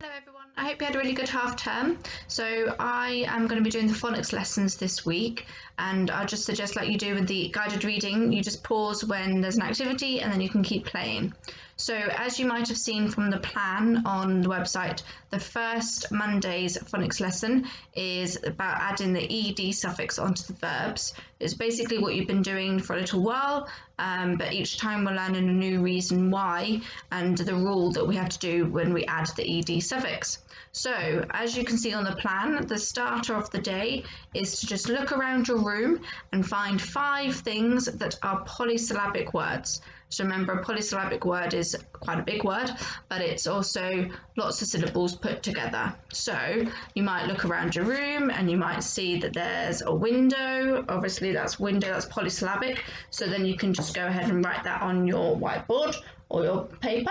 Hello everyone, I hope you had a really good half term. So I am going to be doing the phonics lessons this week, and I just suggest, like you do with the guided reading, you just pause when there's an activity and then you can keep playing. So as you might have seen from the plan on the website, the first Monday's phonics lesson is about adding the ed suffix onto the verbs. It's basically what you've been doing for a little while, but each time we're learning a new reason why and the rule that we have to do when we add the ed suffix. So as you can see on the plan, the starter of the day is to just look around your room and find 5 things that are polysyllabic words. So remember, a polysyllabic word is quite a big word, but it's also lots of syllables put together. So you might look around your room and you might see that there's a window. Obviously that's window, that's polysyllabic. So then you can just go ahead and write that on your whiteboard or your paper.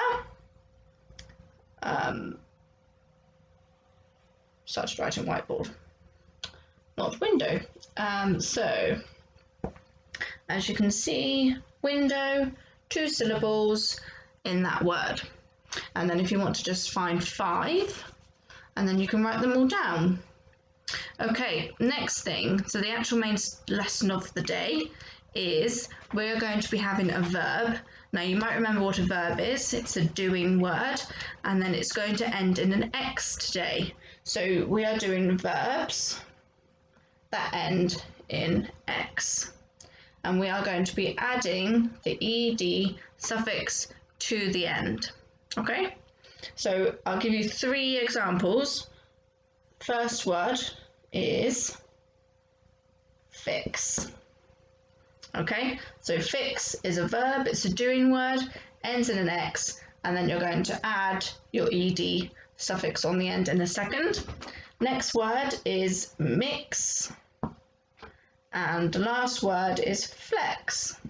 Started writing whiteboard, not window. So as you can see, window, 2 syllables in that word. And then if you want to just find 5, and then you can write them all down. Okay, next thing, so the actual main lesson of the day is we're going to be having a verb. Now you might remember what a verb is. It's a doing word, and then it's going to end in an X today. So we are doing verbs that end in X. And we are going to be adding the ed suffix to the end. Okay, so I'll give you 3 examples. First word is fix. Okay, so fix is a verb, it's a doing word, ends in an X, and then you're going to add your ed suffix on the end in a second. Next word is mix. And the last word is flex.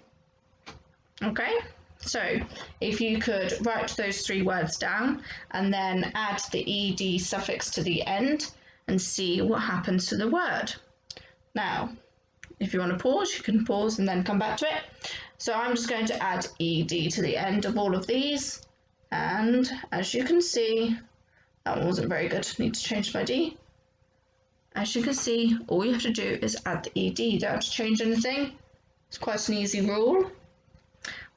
Okay, so if you could write those 3 words down and then add the ed suffix to the end and see what happens to the word. Now, if you want to pause, you can pause and then come back to it. So I'm just going to add ed to the end of all of these. And as you can see, that one wasn't very good. I need to change my D. As you can see, all you have to do is add the ed. You don't have to change anything. It's quite an easy rule.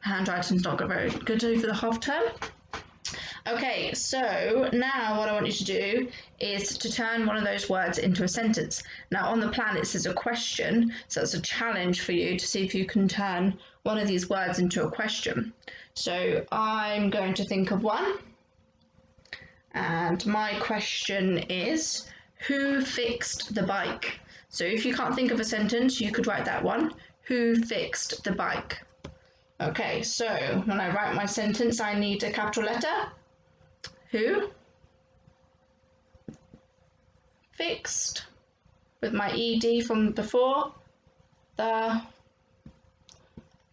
Handwriting's not very good over the half term. Okay, so now what I want you to do is to turn one of those words into a sentence. Now on the plan it says a question, so it's a challenge for you to see if you can turn one of these words into a question. So I'm going to think of one, and my question is, who fixed the bike? So if you can't think of a sentence, you could write that one. Who fixed the bike? Okay, so when I write my sentence, I need a capital letter. Who fixed, with my ed from before, the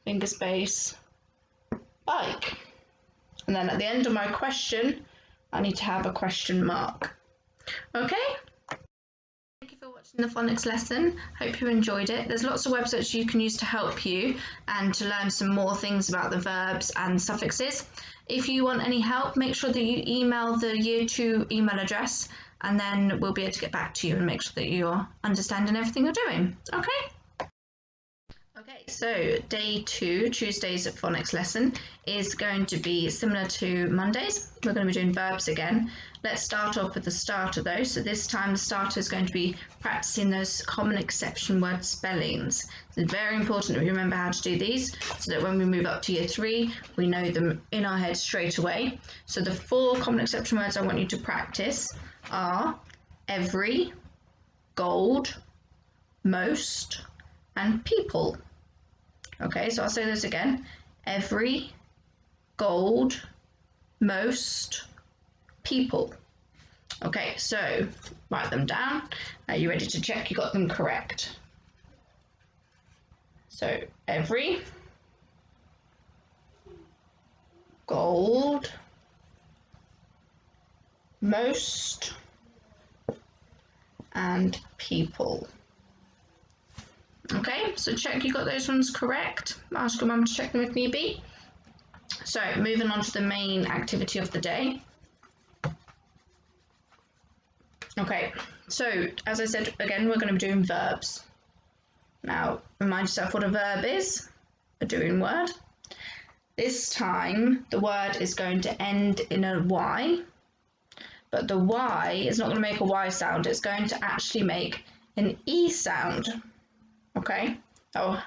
finger space bike. And then at the end of my question, I need to have a question mark. Okay? Thank you for watching the phonics lesson. Hope you enjoyed it. There's lots of websites you can use to help you and to learn some more things about the verbs and suffixes. If you want any help, make sure that you email the Year 2 email address, and then we'll be able to get back to you and make sure that you're understanding everything you're doing. Okay? Okay, so day 2, Tuesday's phonics lesson, is going to be similar to Monday's. We're going to be doing verbs again. Let's start off with the starter though. So this time the starter is going to be practicing those common exception word spellings. It's very important that we remember how to do these so that when we move up to year 3, we know them in our head straight away. So the 4 common exception words I want you to practice are every, gold, most, and people. Okay, so I'll say this again. Every, gold, most, people. Okay, so write them down. Are you ready to check you got them correct? So every, gold, most, and people. Okay, so check you got those ones correct. Ask your mum to check them if need be. So moving on to the main activity of the day. Okay, so as I said, again, we're going to be doing verbs. Now, remind yourself what a verb is, a doing word. This time, the word is going to end in a Y, but the Y is not going to make a Y sound, it's going to actually make an E sound. Okay? Oh,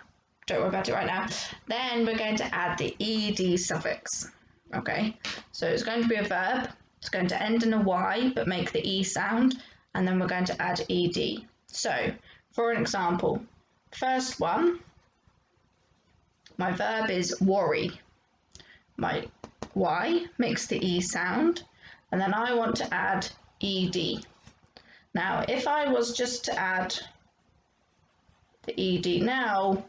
don't worry about it right now. Then we're going to add the ed suffix. Okay? So it's going to be a verb, it's going to end in a Y, but make the E sound, and then we're going to add ed. So, for an example, first one, my verb is worry. My Y makes the E sound, and then I want to add ed. Now, if I was just to add the ed now,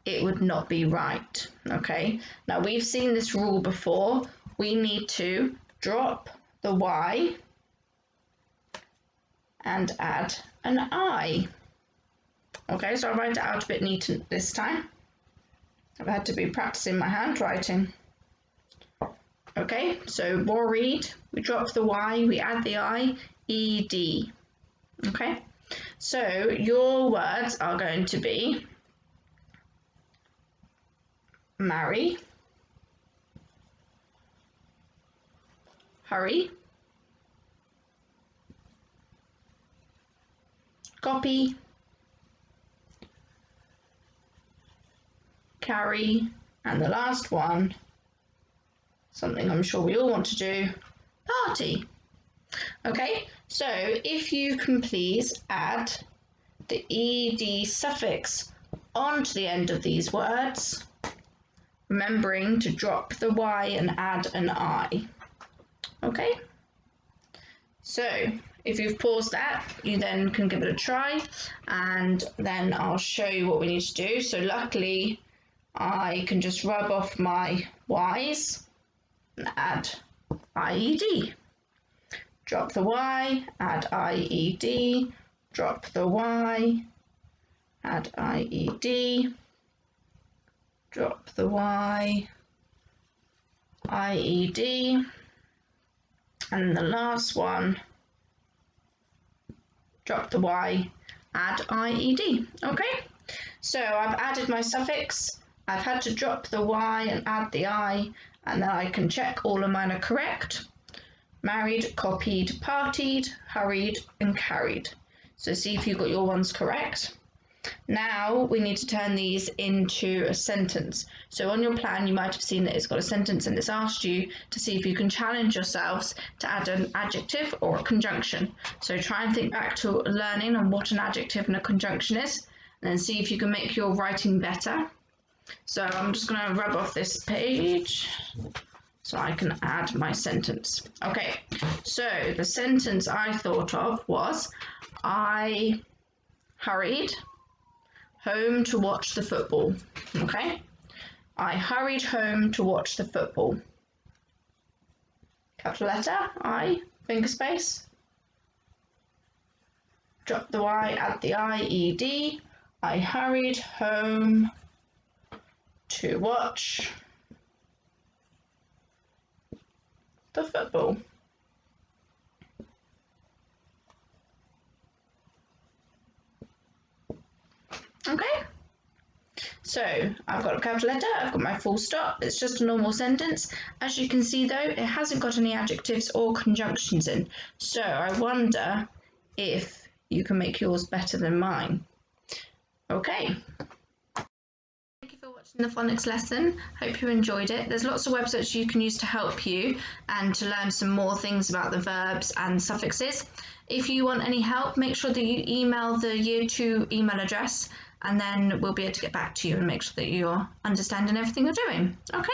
it would not be right, okay? Now, we've seen this rule before. We need to drop the Y and add an I. Okay, so I'll write it out a bit neater this time. I've had to be practicing my handwriting. Okay, so worried, we drop the Y, we add the I, ed. Okay, so your words are going to be marry, hurry, copy, carry, and the last one, something I'm sure we all want to do, party. Okay, so if you can please add the ed suffix onto the end of these words, remembering to drop the Y and add an I. Okay, so if you've paused that, you then can give it a try, and then I'll show you what we need to do. So luckily, I can just rub off my Y's and add IED. Drop the Y, add IED, drop the Y, add IED, drop the Y, IED, and the last one, drop the Y, add IED. Okay, so I've added my suffix, I've had to drop the Y and add the I, and then I can check all of mine are correct. Married, copied, partied, hurried, and carried. So see if you got your ones correct. Now we need to turn these into a sentence. So on your plan, you might have seen that it's got a sentence and it's asked you to see if you can challenge yourselves to add an adjective or a conjunction. So try and think back to learning on what an adjective and a conjunction is, and then see if you can make your writing better. So I'm just going to rub off this page so I can add my sentence. Okay, so the sentence I thought of was, I hurried home to watch the football. Okay, I hurried home to watch the football. Capital letter I, finger space, drop the Y, add the IED. I hurried home to watch the football. Okay, so I've got a capital letter, I've got my full stop, it's just a normal sentence. As you can see though, it hasn't got any adjectives or conjunctions in, so I wonder if you can make yours better than mine. Okay. Thank you for watching the phonics lesson. Hope you enjoyed it. There's lots of websites you can use to help you and to learn some more things about the verbs and suffixes. If you want any help, make sure that you email the Year 2 email address, and then we'll be able to get back to you and make sure that you're understanding everything you're doing. Okay?